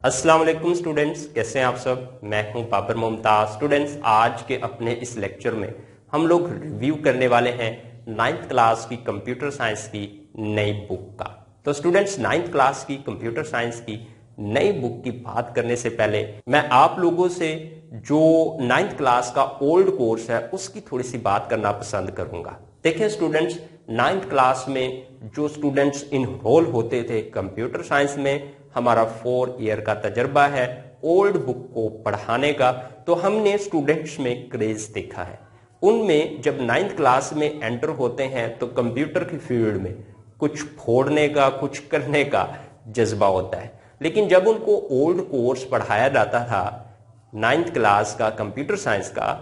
अस्सलाम वालेकुम स्टूडेंट्स, कैसे हैं आप सब। मैं हूं बाबर मुमताज। स्टूडेंट्स, आज के अपने इस लेक्चर में हम लोग रिव्यू करने वाले हैं 9th क्लास की कंप्यूटर साइंस की नई बुक का। तो स्टूडेंट्स, 9th क्लास की कंप्यूटर साइंस की नई बुक की बात करने से पहले मैं आप लोगों से जो 9th क्लास का ओल्ड कोर्स है उसकी थोड़ी सी बात करना पसंद करूंगा। देखिए स्टूडेंट्स, 9th क्लास में जो स्टूडेंट्स इनरोल होते थे कंप्यूटर साइंस में, हमारा 4 ईयर का तजर्बा है ओल्ड बुक को पढ़ाने का। तो हमने स्टूडेंट्स में क्रेज देखा है। उनमें जब 9th क्लास में एंटर होते हैं तो कंप्यूटर की फील्ड में कुछ फोड़ने का, कुछ करने का जज्बा होता है। लेकिन जब उनको ओल्ड कोर्स पढ़ाया जाता था 9th क्लास का कंप्यूटर साइंस का,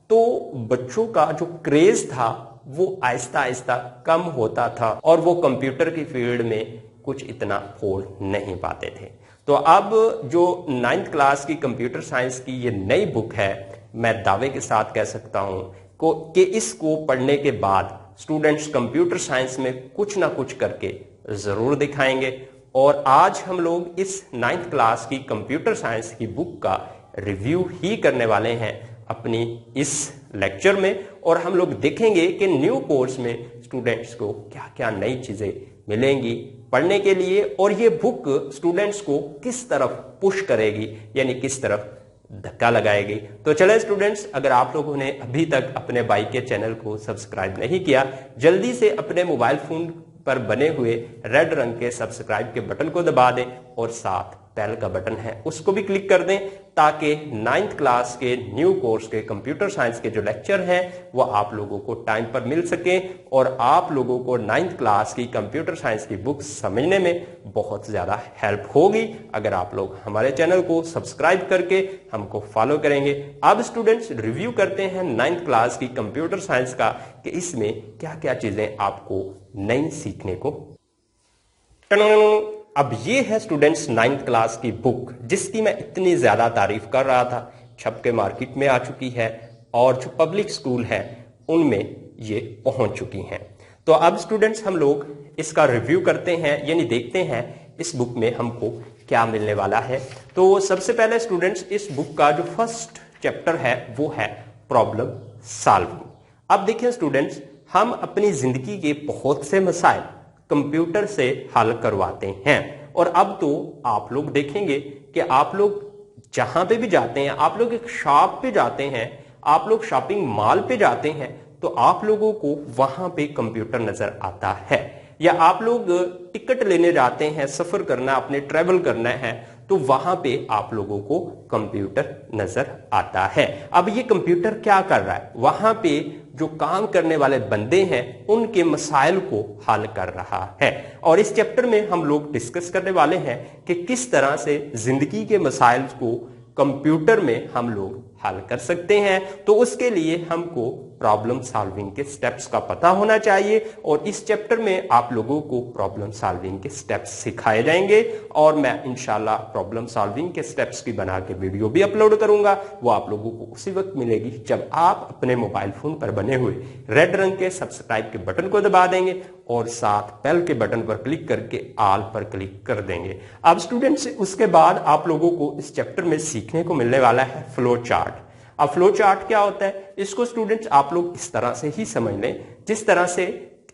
तो बच्चों का जो क्रेज था वो आहिस्ता आहिस्ता कम होता था और वो कंप्यूटर की फील्ड में कुछ इतना फोड़ नहीं पाते थे। तो अब जो 9th क्लास की कंप्यूटर साइंस की ये नई बुक है, मैं दावे के साथ कह सकता हूं कि इसको पढ़ने के बाद स्टूडेंट्स कंप्यूटर साइंस में कुछ ना कुछ करके जरूर दिखाएंगे। और आज हम लोग इस 9th क्लास की कंप्यूटर साइंस की बुक का रिव्यू ही करने वाले हैं अपनी इस लेक्चर में। और हम लोग देखेंगे कि न्यू कोर्स में स्टूडेंट्स को क्या क्या नई चीजें मिलेंगी पढ़ने के लिए, और ये बुक स्टूडेंट्स को किस तरफ पुश करेगी, यानी किस तरफ धक्का लगाएगी। तो चले स्टूडेंट्स, अगर आप लोगों ने अभी तक अपने भाई के चैनल को सब्सक्राइब नहीं किया, जल्दी से अपने मोबाइल फोन पर बने हुए रेड रंग के सब्सक्राइब के बटन को दबा दें और साथ बेल का बटन है उसको भी क्लिक कर दें, ताकि 9th क्लास के न्यू कोर्स के कंप्यूटर साइंस के जो लेक्चर हैं वो आप लोगों को टाइम पर मिल सके और आप लोगों को 9th क्लास की कंप्यूटर साइंस की बुक समझने में बहुत ज्यादा हेल्प होगी अगर आप लोग हमारे चैनल को सब्सक्राइब करके हमको फॉलो करेंगे। अब स्टूडेंट्स, रिव्यू करते हैं 9th क्लास की कंप्यूटर साइंस का कि इसमें क्या क्या चीजें आपको नई सीखने को। अब ये है स्टूडेंट्स 9th क्लास की बुक, जिसकी मैं इतनी ज्यादा तारीफ कर रहा था। छप के मार्केट में आ चुकी है और जो पब्लिक स्कूल हैं उनमें ये पहुंच चुकी हैं। तो अब स्टूडेंट्स, हम लोग इसका रिव्यू करते हैं, यानी देखते हैं इस बुक में हमको क्या मिलने वाला है। तो सबसे पहले स्टूडेंट्स, इस बुक का जो फर्स्ट चैप्टर है वो है प्रॉब्लम सॉल्विंग। अब देखिए स्टूडेंट्स, हम अपनी जिंदगी के बहुत से मसाइल कंप्यूटर से हल करवाते हैं। और अब तो आप लोग देखेंगे कि आप लोग जहां पे भी जाते हैं, आप लोग एक शॉप पे जाते हैं, आप लोग शॉपिंग मॉल पे जाते हैं, तो आप लोगों को वहां पे कंप्यूटर नजर आता है। या आप लोग टिकट लेने जाते हैं, सफर करना, अपने ट्रेवल करना है, तो वहां पे आप लोगों को कंप्यूटर नजर आता है। अब ये कंप्यूटर क्या कर रहा है, वहां पे जो काम करने वाले बंदे हैं उनके मसाइल को हल कर रहा है। और इस चैप्टर में हम लोग डिस्कस करने वाले हैं कि किस तरह से जिंदगी के मसाइल को कंप्यूटर में हम लोग हल कर सकते हैं। तो उसके लिए हमको प्रॉब्लम सॉल्विंग के स्टेप्स का पता होना चाहिए, और इस चैप्टर में आप लोगों को प्रॉब्लम सॉल्विंग के स्टेप्स सिखाए जाएंगे। और मैं इंशाल्लाह प्रॉब्लम सॉल्विंग के स्टेप्स की बना के वीडियो भी अपलोड करूंगा। वो आप लोगों को उसी वक्त मिलेगी जब आप अपने मोबाइल फोन पर बने हुए रेड रंग के सब्सक्राइब के बटन को दबा देंगे और साथ बेल के बटन पर क्लिक करके ऑल पर क्लिक कर देंगे। अब स्टूडेंट्स, उसके बाद आप लोगों को इस चैप्टर में सीखने को मिलने वाला है फ्लो चार्ट। अब फ्लो चार्ट क्या होता है, इसको स्टूडेंट्स आप लोग इस तरह से ही समझ लें, जिस तरह से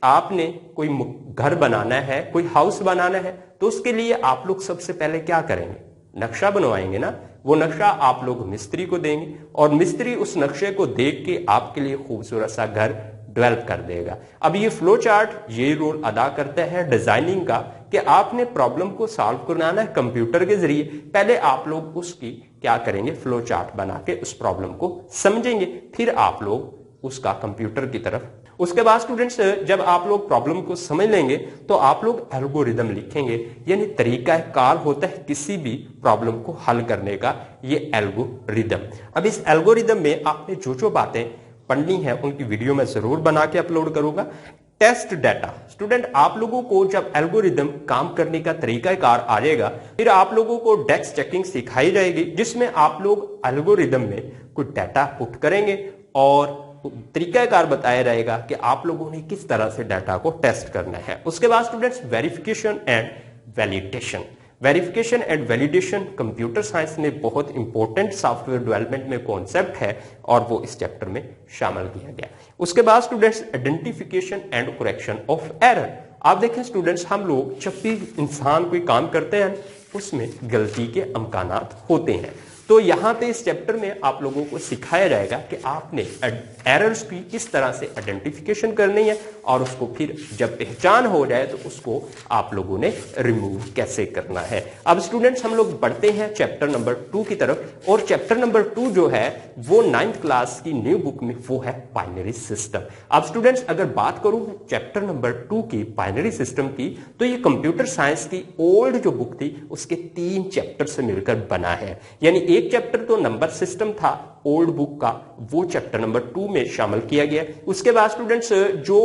आपने कोई घर बनाना है, कोई हाउस बनाना है, तो उसके लिए आप लोग सबसे पहले क्या करेंगे, नक्शा बनवाएंगे ना। वो नक्शा आप लोग मिस्त्री को देंगे और मिस्त्री उस नक्शे को देख के आपके लिए खूबसूरत सा घर डेवलप कर देगा। अब ये फ्लो चार्ट ये रोल अदा करता है डिजाइनिंग का, कि आपने प्रॉब्लम को सॉल्व कराना है कंप्यूटर के जरिए। पहले आप लोग उसकी क्या करेंगे, फ्लो चार्ट बना के उस प्रॉब्लम को समझेंगे, फिर आप लोग उसका कंप्यूटर की तरफ। उसके बाद स्टूडेंट्स, जब आप लोग प्रॉब्लम को समझ लेंगे तो आप लोग एल्गोरिदम लिखेंगे, यानी तरीका कार होता है किसी भी प्रॉब्लम को हल करने का, ये एल्गोरिदम। अब इस एल्गोरिदम में आपने जो जो बातें पढ़नी है उनकी वीडियो में जरूर बना के अपलोड करूंगा। टेस्ट डाटा, स्टूडेंट आप लोगों को जब एल्गोरिदम काम करने का तरीका कार आ जाएगा, फिर आप लोगों को डेस्क चेकिंग सिखाई जाएगी, जिसमें आप लोग एल्गोरिदम में कुछ डाटा पुट करेंगे और तरीकाकार बताया जाएगा कि आप लोगों ने किस तरह से डाटा को टेस्ट करना है। उसके बाद students, verification and validation. Verification and validation computer science में बहुत इंपॉर्टेंट सॉफ्टवेयर डेवलपमेंट में कॉन्सेप्ट है और वो इस चैप्टर में शामिल किया गया। उसके बाद students identification and correction of error. आप देखें स्टूडेंट्स, हम लोग जब भी इंसान कोई काम करते हैं उसमें गलती के अमकानात होते हैं, तो यहाँ पे इस चैप्टर में आप लोगों को सिखाया जाएगा कि आपने एरर्स की किस तरह से आइडेंटिफिकेशन करनी है और उसको फिर जब पहचान हो जाए तो उसको आप लोगों ने रिमूव कैसे करना है। अब स्टूडेंट्स हम लोग बढ़ते हैं चैप्टर नंबर 2 की तरफ, और चैप्टर नंबर 2 जो है वो 9th क्लास की न्यू बुक में वो है बाइनरी सिस्टम। अब स्टूडेंट्स अगर बात करूं चैप्टर नंबर 2 की बाइनरी सिस्टम की, तो ये कंप्यूटर साइंस की ओल्ड जो बुक थी उसके 3 चैप्टर से मिलकर बना है। यानी एक चैप्टर तो नंबर सिस्टम था ओल्ड बुक का, वो चैप्टर नंबर 2 में शामिल किया गया। उसके बाद स्टूडेंट्स जो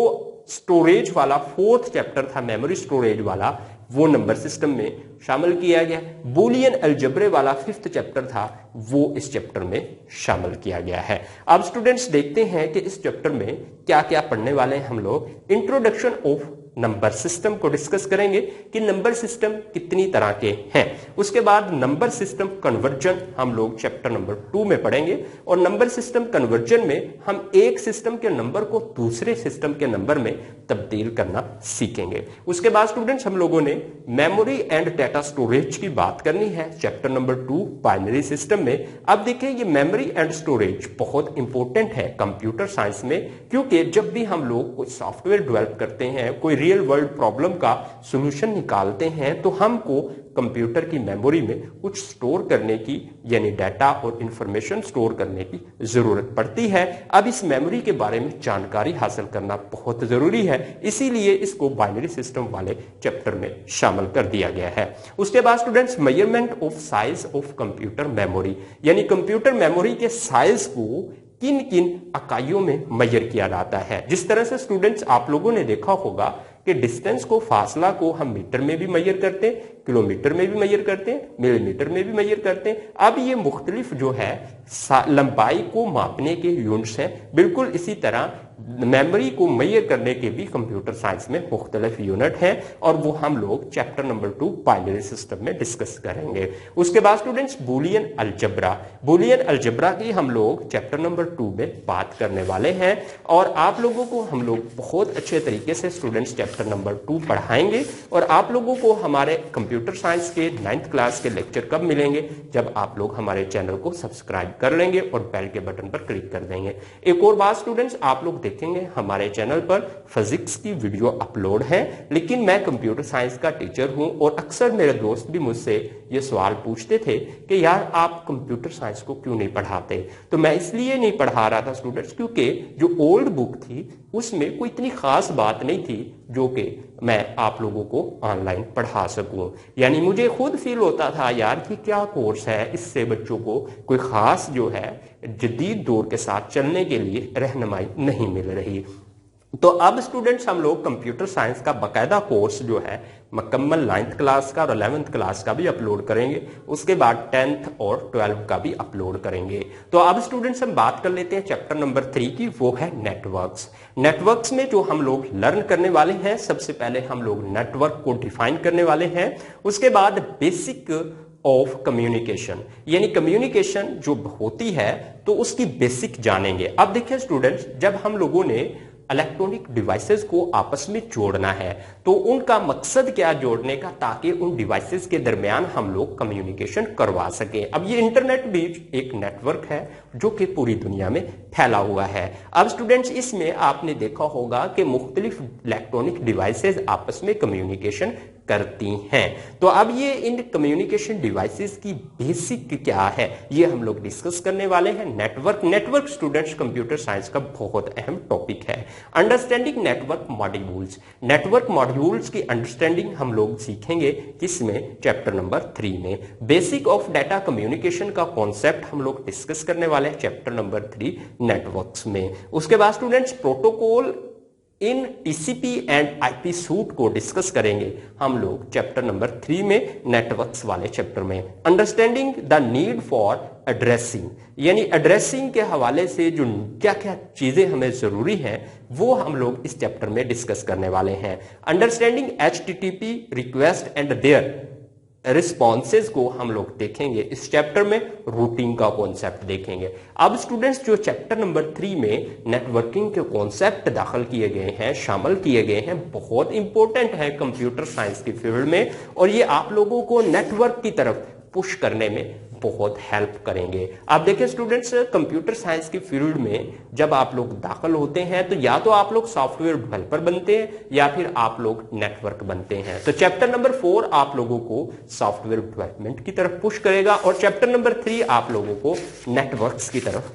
स्टोरेज वाला 4th चैप्टर था मेमोरी स्टोरेज वाला, वो नंबर सिस्टम में शामिल किया गया। बुलियन अलजेब्रे वाला 5th चैप्टर था, वो इस चैप्टर में शामिल किया गया है। अब स्टूडेंट्स देखते हैं कि इस चैप्टर में क्या क्या पढ़ने वाले हैं हम लोग। इंट्रोडक्शन ऑफ नंबर सिस्टम को डिस्कस करेंगे कि नंबर सिस्टम कितनी तरह के हैं। उसके बाद नंबर सिस्टम कन्वर्जन हम लोग चैप्टर नंबर 2 में पढ़ेंगे, और नंबर सिस्टम कन्वर्जन में हम एक सिस्टम के नंबर को दूसरे सिस्टम के नंबर में तब्दील करना सीखेंगे। उसके बाद स्टूडेंट्स हम लोगों ने मेमोरी एंड डाटा स्टोरेज की बात करनी है चैप्टर नंबर 2 बाइनरी सिस्टम में। अब देखिए ये मेमोरी एंड स्टोरेज बहुत इंपॉर्टेंट है कंप्यूटर साइंस में, क्योंकि जब भी हम लोग कोई सॉफ्टवेयर डेवलप करते हैं, कोई रियल वर्ल्ड प्रॉब्लम का सॉल्यूशन निकालते हैं, तो हमको कंप्यूटर की मेमोरी में कुछ स्टोर करने की यानी डाटा और इंफॉर्मेशन स्टोर करने की जरूरत पड़ती है। अब इस मेमोरी के बारे में जानकारी हासिल करना बहुत जरूरी है, इसीलिए इसको बाइनरी सिस्टम वाले चैप्टर में शामिल कर दिया गया है। उसके बाद students measurement of size of computer memory, यानी कंप्यूटर मेमोरी के साइज को किन किन इकाइयों में मेजर किया जाता है। जिस तरह से स्टूडेंट्स आप लोगों ने देखा होगा कि डिस्टेंस को, फासला को हम मीटर में भी मेजर करते हैं, किलोमीटर में भी मेजर करते हैं, मिलीमीटर में भी मेजर करते हैं। अब ये मुख्तलिफ जो है लंबाई को मापने के यूनिट्स हैं। बिल्कुल इसी तरह मेमोरी को मेजर करने के भी कंप्यूटर साइंस में मुख्तलिफ यूनिट हैं, और वो हम लोग चैप्टर नंबर 2 बाइनरी सिस्टम में डिस्कस करेंगे। उसके बाद students Boolean algebra, Boolean algebra की हम लोग चैप्टर नंबर 2 में बात करने वाले हैं, और आप लोगों को हम लोग बहुत अच्छे तरीके से स्टूडेंट्स चैप्टर नंबर 2 पढ़ाएंगे। और आप लोगों को हमारे कंप्यूटर साइंस के 9th क्लास के लेक्चर कब मिलेंगे, जब आप लोग हमारे चैनल को सब्सक्राइब कर लेंगे और बेल के बटन पर क्लिक कर देंगे। एक और बात स्टूडेंट्स, आप लोग देखेंगे हमारे चैनल पर फिजिक्स की वीडियो अपलोड है, लेकिन मैं कंप्यूटर साइंस का टीचर हूं, और अक्सर मेरे दोस्त भी मुझसे ये सवाल पूछते थे कि यार आप कंप्यूटर साइंस को क्यों नहीं पढ़ाते। तो मैं इसलिए नहीं पढ़ा रहा था स्टूडेंट्स, क्योंकि जो ओल्ड बुक थी उसमें कोई इतनी खास बात नहीं थी जो कि मैं आप लोगों को ऑनलाइन पढ़ा सकूं। यानी मुझे खुद फील होता था यार कि क्या कोर्स है, इससे बच्चों को कोई खास जो है जदीद दौर के साथ चलने के लिए रहनुमाई नहीं मिल रही। तो अब स्टूडेंट्स हम लोग कंप्यूटर साइंस का बाकायदा कोर्स जो है मुकम्मल 9th क्लास का और 11th क्लास का भी अपलोड करेंगे, उसके बाद 10th और 12th का भी अपलोड करेंगे। तो अब स्टूडेंट्स हम बात कर लेते हैं चैप्टर नंबर 3 की, वो है नेटवर्क्स। नेटवर्क्स में जो हम लोग लर्न करने वाले हैं, सबसे पहले हम लोग नेटवर्क को डिफाइन करने वाले हैं। उसके बाद बेसिक ऑफ कम्युनिकेशन, यानी कम्युनिकेशन जो होती है तो उसकी बेसिक जानेंगे। अब देखिए स्टूडेंट्स, जब हम लोगों ने इलेक्ट्रॉनिक डिवाइसेस को आपस में जोड़ना है तो उनका मकसद क्या जोड़ने का, ताकि उन डिवाइसेस के दरमियान हम लोग कम्युनिकेशन करवा सकें। अब ये इंटरनेट भी एक नेटवर्क है जो कि पूरी दुनिया में फैला हुआ है। अब स्टूडेंट्स इसमें आपने देखा होगा कि मुख्तलिफ इलेक्ट्रॉनिक डिवाइसेस आपस में कम्युनिकेशन करती हैं। तो अब ये इन कम्युनिकेशन डिवाइसेस की बेसिक क्या है, ये हम लोग डिस्कस करने वाले हैं। नेटवर्क स्टूडेंट्स कंप्यूटर साइंस का बहुत अहम टॉपिक है। Understanding network modules, network modules की अंडरस्टैंडिंग हम लोग सीखेंगे किसमें, चैप्टर नंबर 3 में। बेसिक ऑफ डाटा कम्युनिकेशन का कॉन्सेप्ट हम लोग डिस्कस करने वाले हैं चैप्टर नंबर 3 नेटवर्क्स में। उसके बाद students protocol in TCP and IP suit को डिस्कस करेंगे हम लोग चैप्टर नंबर 3 में, नेटवर्क्स वाले चैप्टर में। Understanding the need for addressing, यानी एड्रेसिंग के हवाले से जो क्या क्या चीजें हमें जरूरी हैं वो हम लोग इस चैप्टर में डिस्कस करने वाले हैं। Understanding HTTP request and their responses को हम लोग देखेंगे। इस चैप्टर में रूटिंग का कॉन्सेप्ट देखेंगे। अब स्टूडेंट्स जो चैप्टर नंबर 3 में नेटवर्किंग के कॉन्सेप्ट दाखिल किए गए हैं, शामिल किए गए हैं, बहुत इंपॉर्टेंट है कंप्यूटर साइंस की फील्ड में, और ये आप लोगों को नेटवर्क की तरफ पुश करने में बहुत हेल्प करेंगे। आप देखिए स्टूडेंट्स, कंप्यूटर साइंस की फील्ड में जब आप लोग दाखिल होते हैं तो या तो आप लोग सॉफ्टवेयर डेवलपर बनते हैं या फिर आप लोग नेटवर्क बनते हैं। तो चैप्टर नंबर 4 आप लोगों को सॉफ्टवेयर डेवलपमेंट की तरफ पुश करेगा और चैप्टर नंबर 3 आप लोगों को नेटवर्क्स की तरफ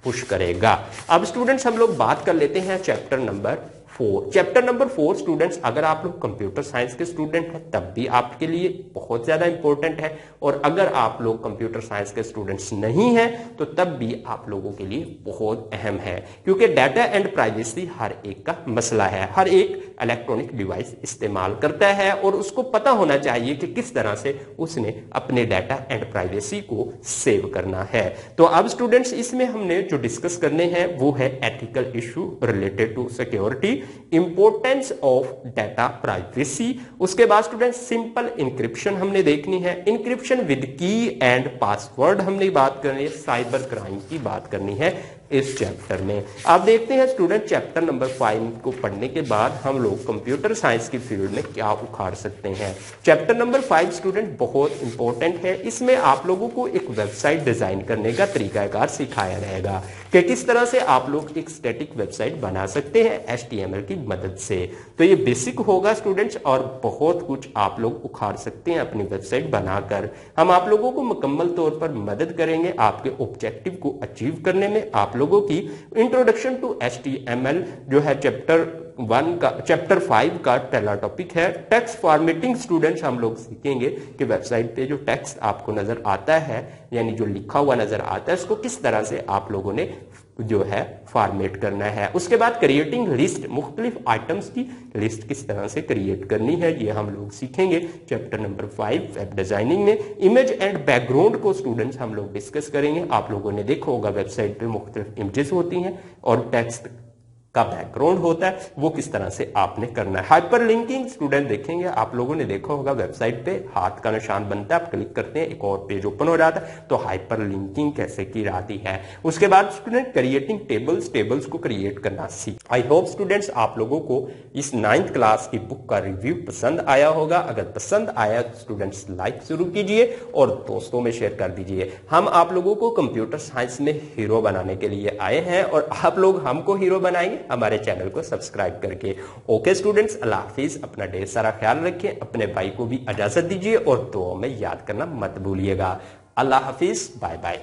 पुश करेगा। अब स्टूडेंट्स हम लोग बात कर लेते हैं chapter number 4। Chapter number 4 students, अगर आप लोग कंप्यूटर साइंस के स्टूडेंट हैं तब भी आपके लिए बहुत ज्यादा इंपॉर्टेंट है, और अगर आप लोग कंप्यूटर साइंस के स्टूडेंट्स नहीं हैं तो तब भी आप लोगों के लिए बहुत अहम है, क्योंकि डाटा एंड प्राइवेसी हर एक का मसला है। हर एक इलेक्ट्रॉनिक डिवाइस इस्तेमाल करता है और उसको पता होना चाहिए कि किस तरह से उसने अपने डाटा एंड प्राइवेसी को सेव करना है। तो अब स्टूडेंट्स इसमें हमने जो डिस्कस करने हैं वो है ethical issue related to security, importance of data privacy. उसके बाद स्टूडेंट सिंपल इंक्रिप्शन हमने देखनी है, encryption with key and password हमने बात करनी है, साइबर क्राइम की बात करनी है इस चैप्टर में। आप देखते हैं स्टूडेंट चैप्टर नंबर 5 को पढ़ने के बाद हम लोग कंप्यूटर साइंस की फील्ड में क्या उखाड़ सकते हैं। चैप्टर नंबर 5 स्टूडेंट बहुत इंपॉर्टेंट है। इसमें आप लोगों को एक वेबसाइट डिजाइन करने का तरीकाकार सिखाया रहेगा कि किस तरह से आप लोग एक स्टैटिक वेबसाइट बना सकते हैं HTML की मदद से। तो ये बेसिक होगा स्टूडेंट्स, और बहुत कुछ आप लोग उखाड़ सकते हैं अपनी वेबसाइट बनाकर। हम आप लोगों को मुकम्मल तौर पर मदद करेंगे आपके ऑब्जेक्टिव को अचीव करने में। आप लोगों की इंट्रोडक्शन टू HTML जो है चैप्टर 5 का पहला टॉपिक है। टेक्स्ट फॉर्मेटिंग स्टूडेंट्स हम लोग सीखेंगे कि वेबसाइट पे जो टेक्स्ट आपको नजर आता है, यानी जो लिखा हुआ नजर आता है, उसको किस तरह से आप लोगों ने जो है फॉर्मेट करना है। उसके बाद क्रिएटिंग लिस्ट, मुख्तलिफ आइटम्स की लिस्ट किस तरह से क्रिएट करनी है, ये हम लोग सीखेंगे चैप्टर नंबर 5 वेब डिजाइनिंग में। इमेज एंड बैकग्राउंड को स्टूडेंट्स हम लोग डिस्कस करेंगे। आप लोगों ने देखा होगा वेबसाइट पे मुख्तलिफ इमेजेस होती हैं और टेक्स्ट का बैकग्राउंड होता है, वो किस तरह से आपने करना है। हाइपरलिंकिंग स्टूडेंट देखेंगे, आप लोगों ने देखा होगा वेबसाइट पे हाथ का निशान बनता है, आप क्लिक करते हैं एक और पेज ओपन हो जाता है, तो हाइपरलिंकिंग कैसे की जाती है। उसके बाद स्टूडेंट क्रिएटिंग टेबल्स को क्रिएट करना सीख। आई होप स्टूडेंट्स आप लोगों को इस 9th क्लास की बुक का रिव्यू पसंद आया होगा। अगर पसंद आया तो स्टूडेंट्स लाइक जरूर कीजिए और दोस्तों में शेयर कर दीजिए। हम आप लोगों को कंप्यूटर साइंस में हीरो बनाने के लिए आए हैं और आप लोग हमको हीरो बनाएंगे हमारे चैनल को सब्सक्राइब करके। ओके स्टूडेंट्स, अल्लाह हाफिज, अपना ढेर सारा ख्याल रखें, अपने भाई को भी इजाजत दीजिए और दुआ में याद करना मत भूलिएगा। अल्लाह हाफिज, बाय बाय।